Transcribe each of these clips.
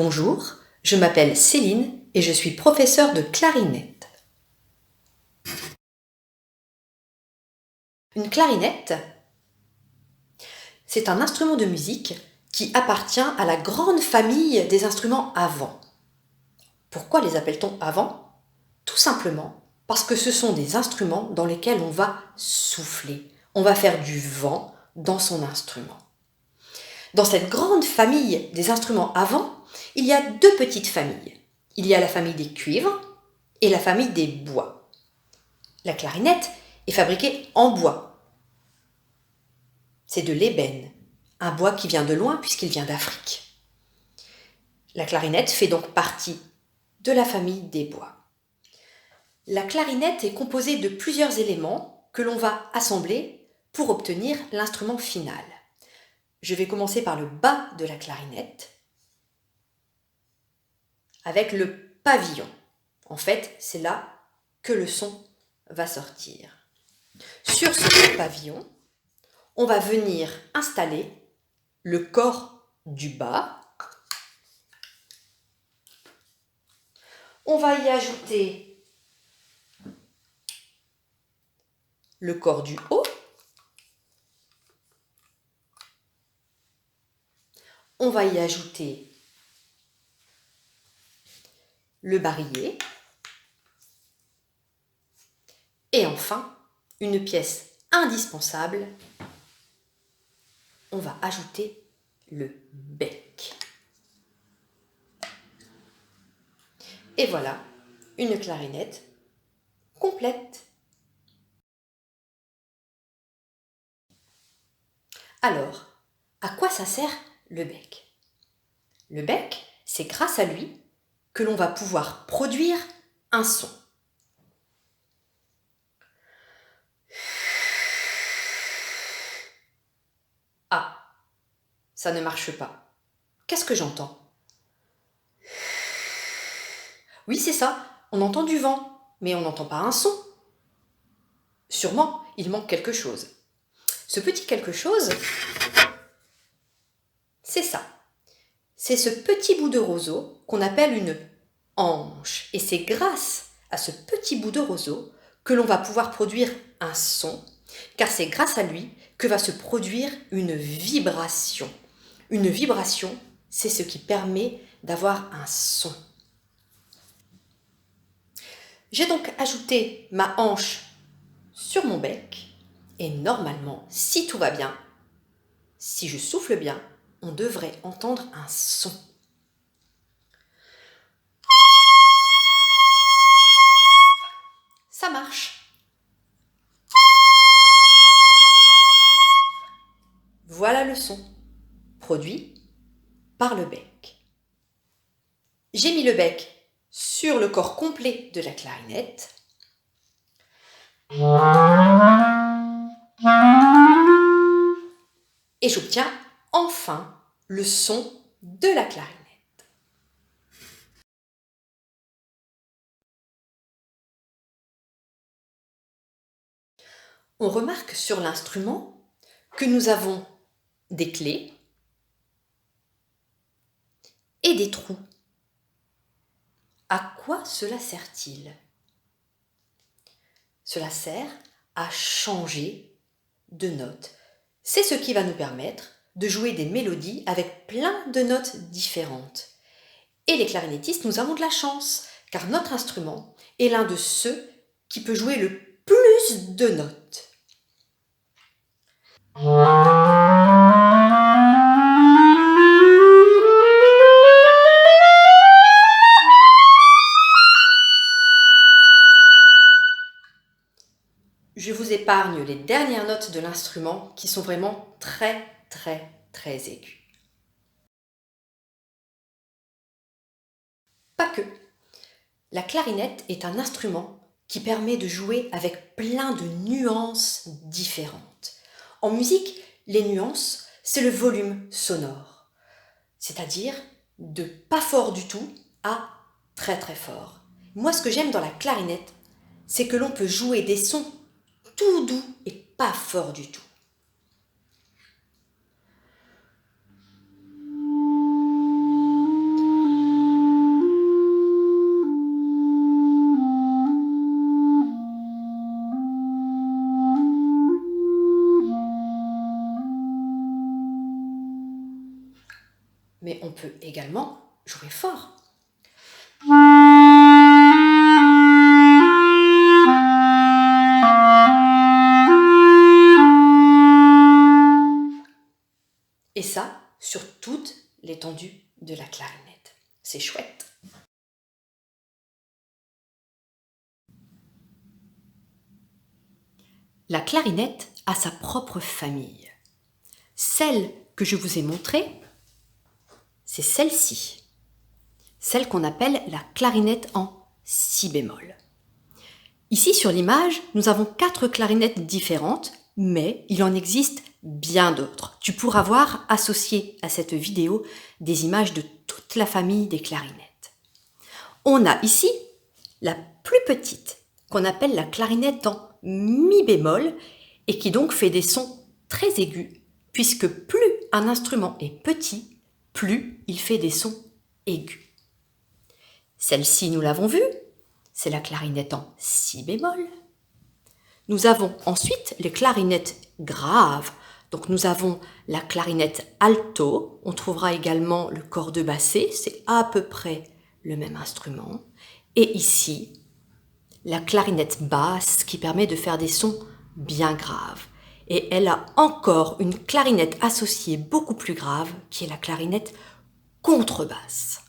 Bonjour, je m'appelle Céline et je suis professeure de clarinette. Une clarinette, c'est un instrument de musique qui appartient à la grande famille des instruments à vent. Pourquoi les appelle-t-on à vent ? Tout simplement parce que ce sont des instruments dans lesquels on va souffler, on va faire du vent dans son instrument. Dans cette grande famille des instruments à vent, il y a deux petites familles. Il y a la famille des cuivres et la famille des bois. La clarinette est fabriquée en bois. C'est de l'ébène, un bois qui vient de loin puisqu'il vient d'Afrique. La clarinette fait donc partie de la famille des bois. La clarinette est composée de plusieurs éléments que l'on va assembler pour obtenir l'instrument final. Je vais commencer par le bas de la clarinette avec le pavillon. En fait, c'est là que le son va sortir. Sur ce pavillon, on va venir installer le corps du bas. On va y ajouter le corps du haut. On va y ajouter le barillet. Et enfin, une pièce indispensable, on va ajouter le bec. Et voilà, une clarinette complète. Alors, à quoi ça sert le bec ? Le bec, c'est grâce à lui que l'on va pouvoir produire un son. Ah, ça ne marche pas. Qu'est-ce que j'entends ? Oui, c'est ça, on entend du vent, mais on n'entend pas un son. Sûrement, il manque quelque chose. Ce petit quelque chose, c'est ça. C'est ce petit bout de roseau qu'on appelle une hanche. Et c'est grâce à ce petit bout de roseau que l'on va pouvoir produire un son, car c'est grâce à lui que va se produire une vibration. Une vibration, c'est ce qui permet d'avoir un son. J'ai donc ajouté ma hanche sur mon bec et normalement, si tout va bien, si je souffle bien, on devrait entendre un son. Ça marche. Voilà le son, produit par le bec. J'ai mis le bec sur le corps complet de la clarinette. Et j'obtiens enfin le son de la clarinette. On remarque sur l'instrument que nous avons des clés et des trous. À quoi cela sert-il ? Cela sert à changer de notes. C'est ce qui va nous permettre de jouer des mélodies avec plein de notes différentes. Et les clarinettistes, nous avons de la chance, car notre instrument est l'un de ceux qui peut jouer le plus de notes. Je vous épargne les dernières notes de l'instrument qui sont vraiment très aiguës. Pas que. La clarinette est un instrument qui permet de jouer avec plein de nuances différentes. En musique, les nuances, c'est le volume sonore, c'est-à-dire de pas fort du tout à très fort. Moi, ce que j'aime dans la clarinette, c'est que l'on peut jouer des sons tout doux et pas fort du tout. mais on peut également jouer fort. Et ça, sur toute l'étendue de la clarinette. C'est chouette. La clarinette a sa propre famille. Celle que je vous ai montrée, c'est celle-ci. Celle qu'on appelle la clarinette en si bémol. Ici sur l'image, nous avons 4 clarinettes différentes, mais il en existe bien d'autres. Tu pourras voir associé à cette vidéo des images de toute la famille des clarinettes. On a ici la plus petite, qu'on appelle la clarinette en mi bémol, et qui donc fait des sons très aigus, puisque plus un instrument est petit, plus il fait des sons aigus. Celle-ci, nous l'avons vue, c'est la clarinette en si bémol. Nous avons ensuite les clarinettes graves. Donc nous avons la clarinette alto, on trouvera également le corde bassé, c'est à peu près le même instrument. Et ici, la clarinette basse qui permet de faire des sons bien graves. Et elle a encore une clarinette associée beaucoup plus grave qui est la clarinette contrebasse.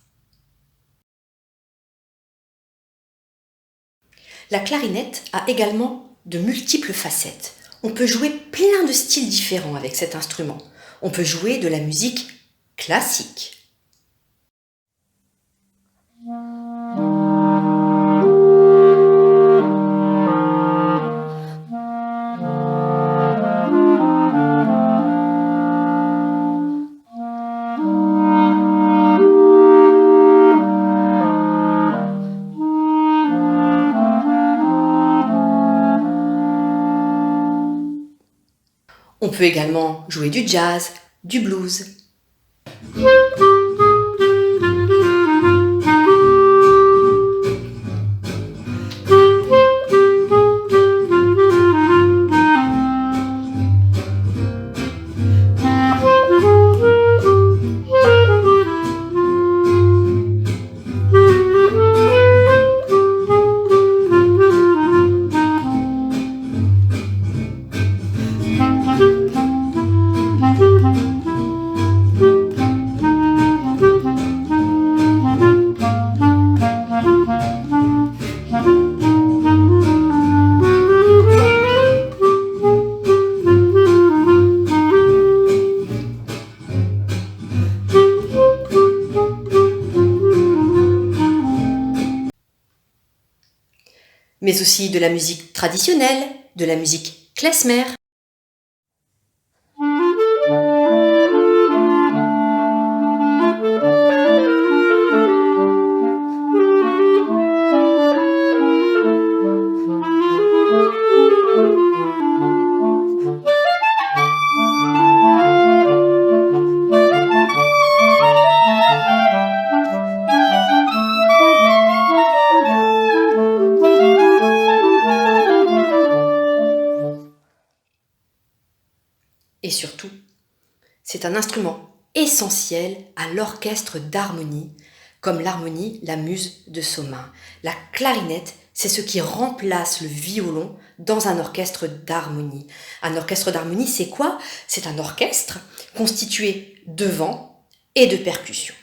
La clarinette a également de multiples facettes. On peut jouer plein de styles différents avec cet instrument. On peut jouer de la musique classique. On peut également jouer du jazz, du blues. Mais aussi de la musique traditionnelle, de la musique klezmer. Et surtout, c'est un instrument essentiel à l'orchestre d'harmonie, comme l'harmonie La Muse de Seumin. La clarinette, c'est ce qui remplace le violon dans un orchestre d'harmonie. Un orchestre d'harmonie, c'est quoi? C'est un orchestre constitué de vent et de percussions.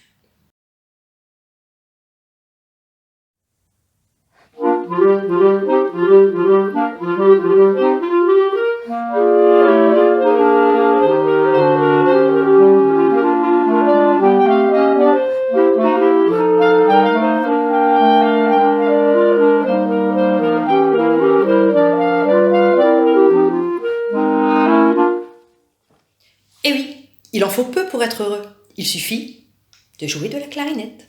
Et oui, il en faut peu pour être heureux. Il suffit de jouer de la clarinette.